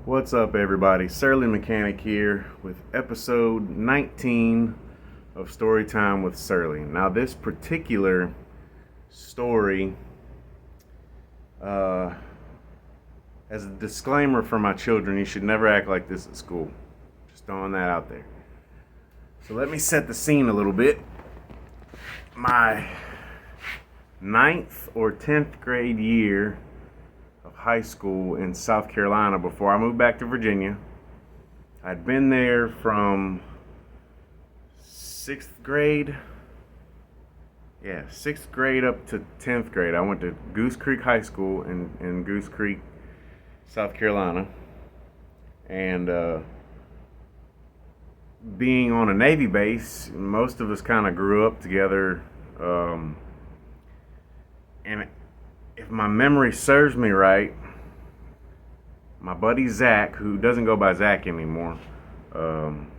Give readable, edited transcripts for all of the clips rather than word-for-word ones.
What's up, everybody? Surly Mechanic here with episode 19 of Storytime with Surly. Now, this particular story, as a disclaimer for my children, you should never act like this at school. Just throwing that out there. So let me set the scene a little bit. My 9th or 10th grade year of high school in South Carolina before I moved back to Virginia. I'd been there from 6th grade. 6th grade up to 10th grade. I went to Goose Creek High School in Goose Creek, South Carolina. And being on a Navy base, most of us kind of grew up together. And if my memory serves me right, my buddy Zach, who doesn't go by Zach anymore, I'm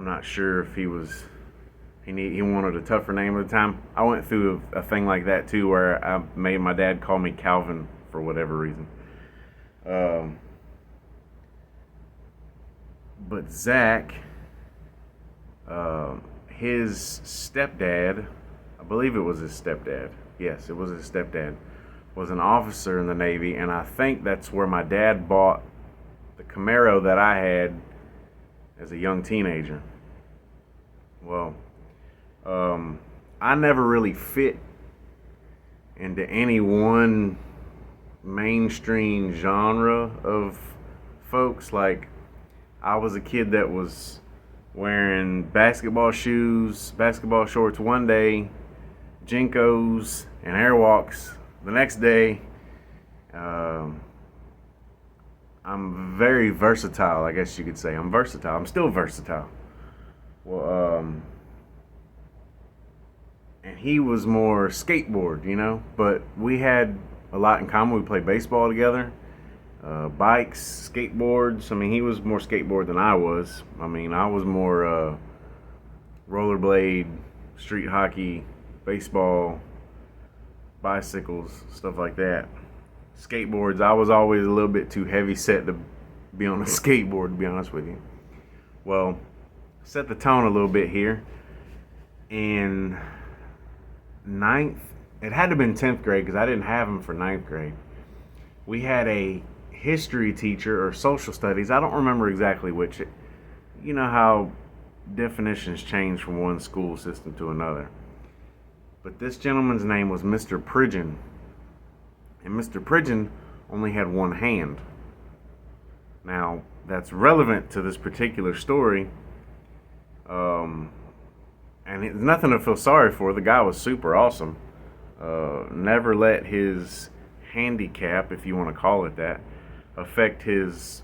not sure if he wanted a tougher name at the time. I went through a thing like that too, where I made my dad call me Calvin for whatever reason. But Zach, his stepdad, I believe it was his stepdad. Yes, it was his stepdad, was an officer in the Navy, and I think that's where my dad bought the Camaro that I had as a young teenager. Well, I never really fit into any one mainstream genre of folks. Like, I was a kid that was wearing basketball shoes, basketball shorts one day, Jinkos and Airwalks the next day. I'm very versatile, I guess you could say. I'm versatile. I'm still versatile. Well, and he was more skateboard, but we had a lot in common. We played baseball together, bikes, skateboards. I mean, he was more skateboard than I was. I mean, I was more rollerblade, street hockey, baseball, bicycles, stuff like that. Skateboards, I was always a little bit too heavy set to be on a skateboard, to be honest with you. Well, set the tone a little bit here. In 9th, it had to have been 10th grade because I didn't have him for 9th grade. We had a history teacher or social studies. I don't remember exactly which. You know how definitions change from one school system to another. But this gentleman's name was Mr. Pridgeon. And Mr. Pridgeon only had one hand. Now, that's relevant to this particular story. And it's nothing to feel sorry for. The guy was super awesome. Never let his handicap, if you want to call it that, affect his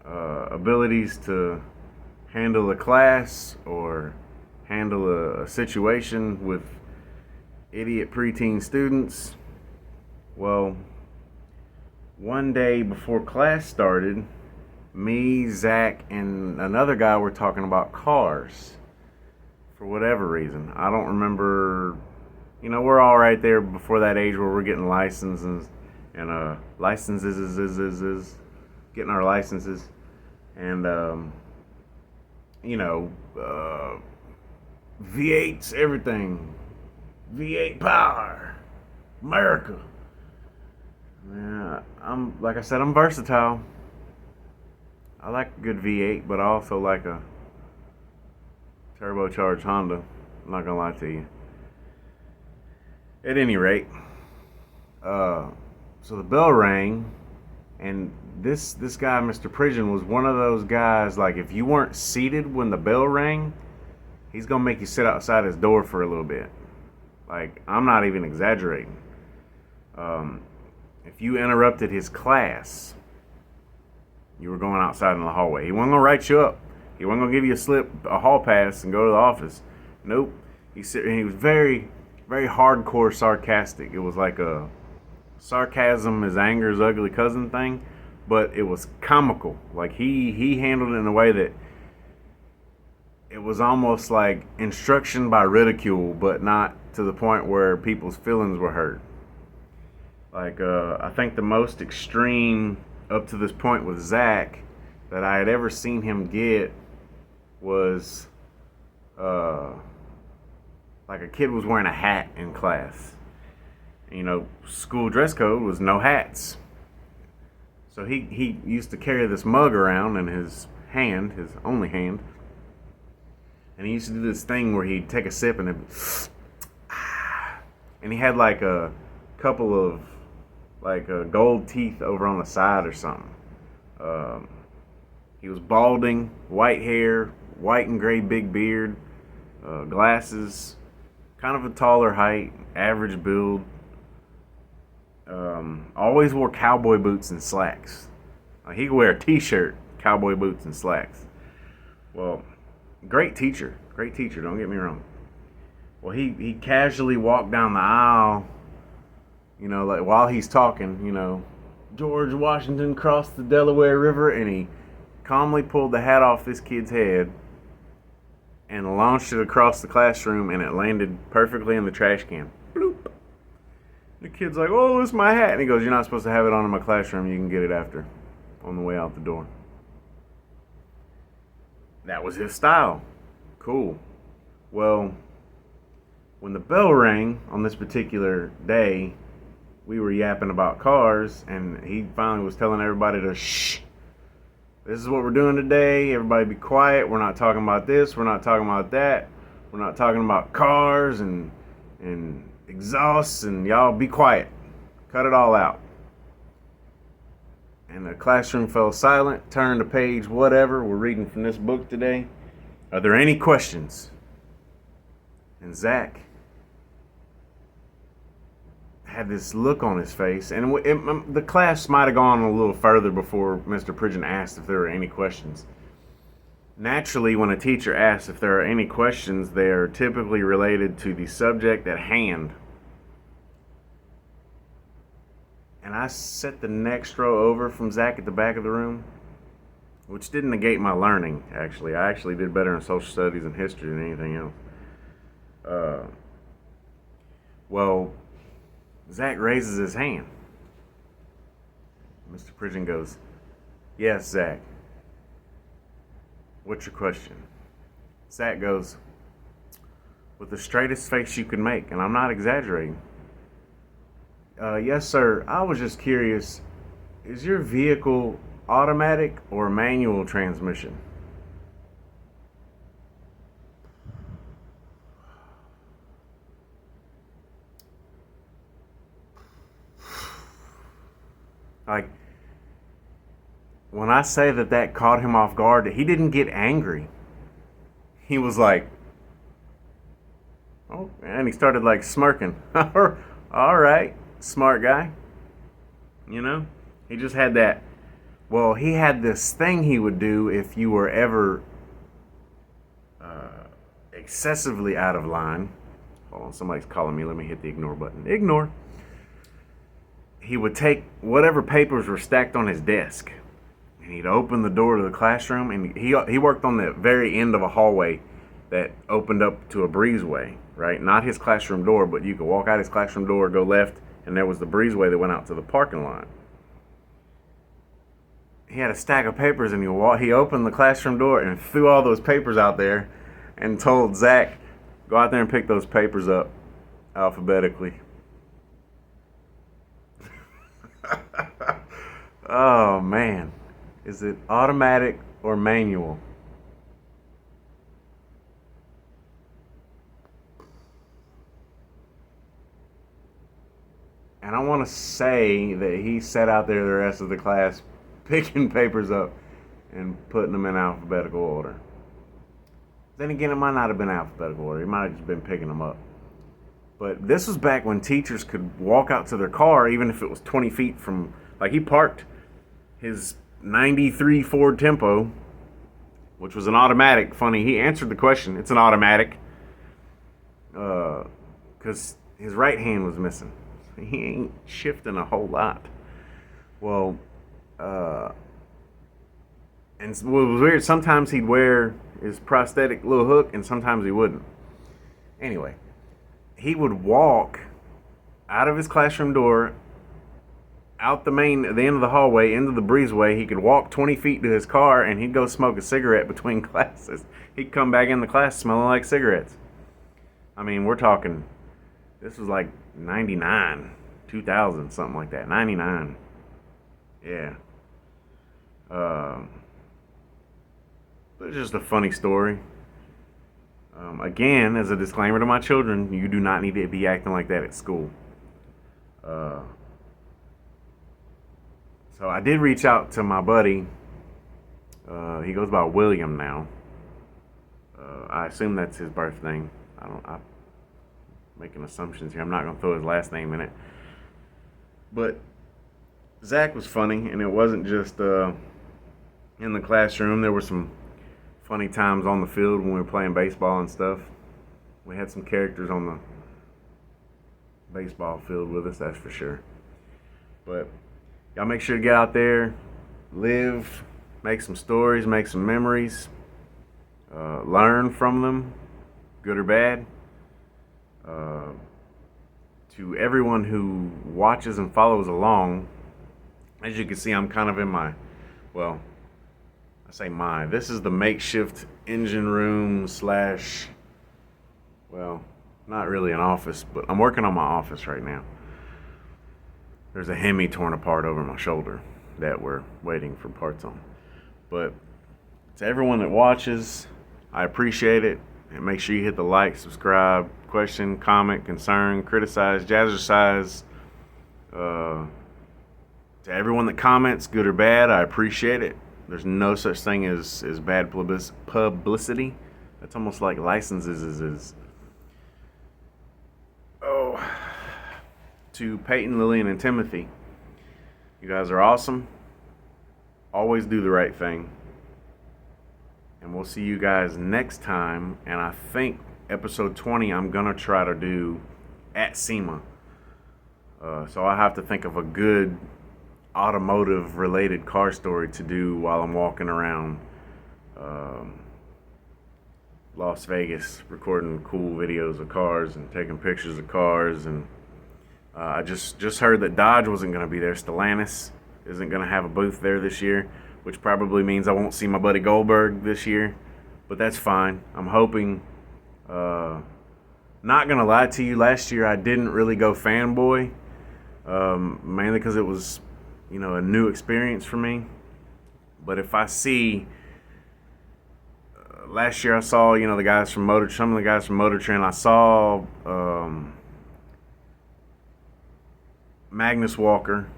abilities to handle a class or handle a situation with idiot preteen students. Well, one day before class started, me, Zach, and another guy were talking about cars for whatever reason. I don't remember. We're all right there before that age where we're getting licenses and licenses, getting our licenses, and V8s, everything. V8 power, America. Yeah, like I said, I'm versatile. I like a good V8, but I also like a turbocharged Honda. I'm not gonna lie to you. At any rate, so the bell rang, and this guy, Mr. Pridgeon, was one of those guys. Like, if you weren't seated when the bell rang, he's gonna make you sit outside his door for a little bit. Like, I'm not even exaggerating. If you interrupted his class, you were going outside in the hallway. He wasn't going to write you up. He wasn't going to give you a hall pass and go to the office. Nope. He was very, very hardcore sarcastic. It was like a sarcasm is anger's ugly cousin thing, but it was comical. Like, he handled it in a way that it was almost like instruction by ridicule, but not to the point where people's feelings were hurt. Like, I think the most extreme up to this point with Zach that I had ever seen him get was like a kid was wearing a hat in class. You know, school dress code was no hats. So he used to carry this mug around in his hand, his only hand. And he used to do this thing where he'd take a sip and and he had like a couple of like gold teeth over on the side or something. He was balding, white hair, white and gray big beard, glasses, kind of a taller height, average build. Always wore cowboy boots and slacks. He could wear a t-shirt, cowboy boots and slacks. Well, great teacher, don't get me wrong. Well, he casually walked down the aisle, you know, like while he's talking, you know, George Washington crossed the Delaware River, and he calmly pulled the hat off this kid's head and launched it across the classroom, and it landed perfectly in the trash can. Bloop. The kid's like, "Oh, it's my hat." And he goes, "You're not supposed to have it on in my classroom. You can get it after, on the way out the door." That was his style. Cool. Well, when the bell rang on this particular day, we were yapping about cars, and he finally was telling everybody to shh. This is what we're doing today. Everybody be quiet. We're not talking about this. We're not talking about that. We're not talking about cars and exhausts, and y'all be quiet. Cut it all out. And the classroom fell silent. Turned to page whatever. We're reading from this book today. Are there any questions? And Zach had this look on his face, and the class might have gone a little further before Mr. Pridgeon asked if there were any questions. Naturally, when a teacher asks if there are any questions, they are typically related to the subject at hand. And I set the next row over from Zach at the back of the room, which didn't negate my learning, actually. I actually did better in social studies and history than anything else. Well, Zach raises his hand. Mr. Pridgeon goes, "Yes, Zach. What's your question?" Zach goes, with the straightest face you could make, and I'm not exaggerating. "Yes, sir. I was just curious. Is your vehicle automatic or manual transmission?" Like, when I say that caught him off guard, he didn't get angry. He was like, "Oh," and he started like smirking. "All right, smart guy." You know, he just had that. Well, he had this thing he would do if you were ever excessively out of line. Hold on, somebody's calling me. Let me hit the ignore button. Ignore. He would take whatever papers were stacked on his desk, and he'd open the door to the classroom, and he worked on the very end of a hallway that opened up to a breezeway, right? Not his classroom door, but you could walk out his classroom door, go left, and there was the breezeway that went out to the parking lot. He had a stack of papers, and he opened the classroom door and threw all those papers out there and told Zach, "Go out there and pick those papers up alphabetically." Oh man, is it automatic or manual? And I want to say that he sat out there the rest of the class picking papers up and putting them in alphabetical order. Then again, it might not have been alphabetical order. He might have just been picking them up. But this was back when teachers could walk out to their car, even if it was 20 feet from, like, he parked his 93 Ford Tempo, which was an automatic. Funny, he answered the question. It's an automatic. Because his right hand was missing. He ain't shifting a whole lot. Well, and what was weird, sometimes he'd wear his prosthetic little hook, and sometimes he wouldn't. Anyway, he would walk out of his classroom door out the end of the hallway into the breezeway. He could walk 20 feet to his car and he'd go smoke a cigarette between classes. He'd come back in the class smelling like cigarettes. I mean, we're talking, this was like 99, 2000, something like that. 99. Yeah. It's just a funny story. Again, as a disclaimer to my children, you do not need to be acting like that at school. So I did reach out to my buddy. He goes by William now. I assume that's his birth name. I'm making assumptions here. I'm not gonna throw his last name in it. But Zach was funny, and it wasn't just in the classroom. There were some funny times on the field when we were playing baseball and stuff. We had some characters on the baseball field with us, that's for sure. But y'all make sure to get out there, live, make some stories, make some memories, learn from them, good or bad. To everyone who watches and follows along, as you can see, I'm kind of in my, well, I say this is the makeshift engine room slash, well, not really an office, but I'm working on my office right now. There's a Hemi torn apart over my shoulder that we're waiting for parts on. But to everyone that watches, I appreciate it. And make sure you hit the like, subscribe, question, comment, concern, criticize, jazzercise. To everyone that comments, good or bad, I appreciate it. There's no such thing as bad publicity. That's almost like licenses. Oh, to Peyton, Lillian, and Timothy, you guys are awesome. Always do the right thing. And we'll see you guys next time. And I think episode 20 I'm going to try to do at SEMA. So I have to think of a good automotive related car story to do while I'm walking around Las Vegas recording cool videos of cars and taking pictures of cars. And I just heard that Dodge wasn't going to be there. Stellantis isn't going to have a booth there this year, which probably means I won't see my buddy Goldberg this year, but that's fine. I'm hoping, not going to lie to you, last year I didn't really go fanboy, mainly because it was, a new experience for me. But if I see, last year I saw, some of the guys from Motor Trend, I saw Magnus Walker.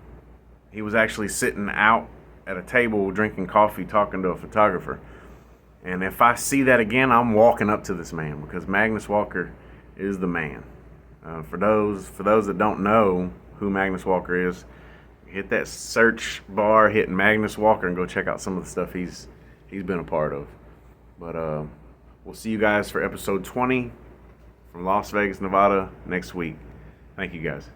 He was actually sitting out at a table drinking coffee talking to a photographer. And if I see that again, I'm walking up to this man, because Magnus Walker is the man. For those that don't know who Magnus Walker is, hit that search bar, hit Magnus Walker, and go check out some of the stuff he's been a part of. But we'll see you guys for episode 20 from Las Vegas, Nevada next week. Thank you guys.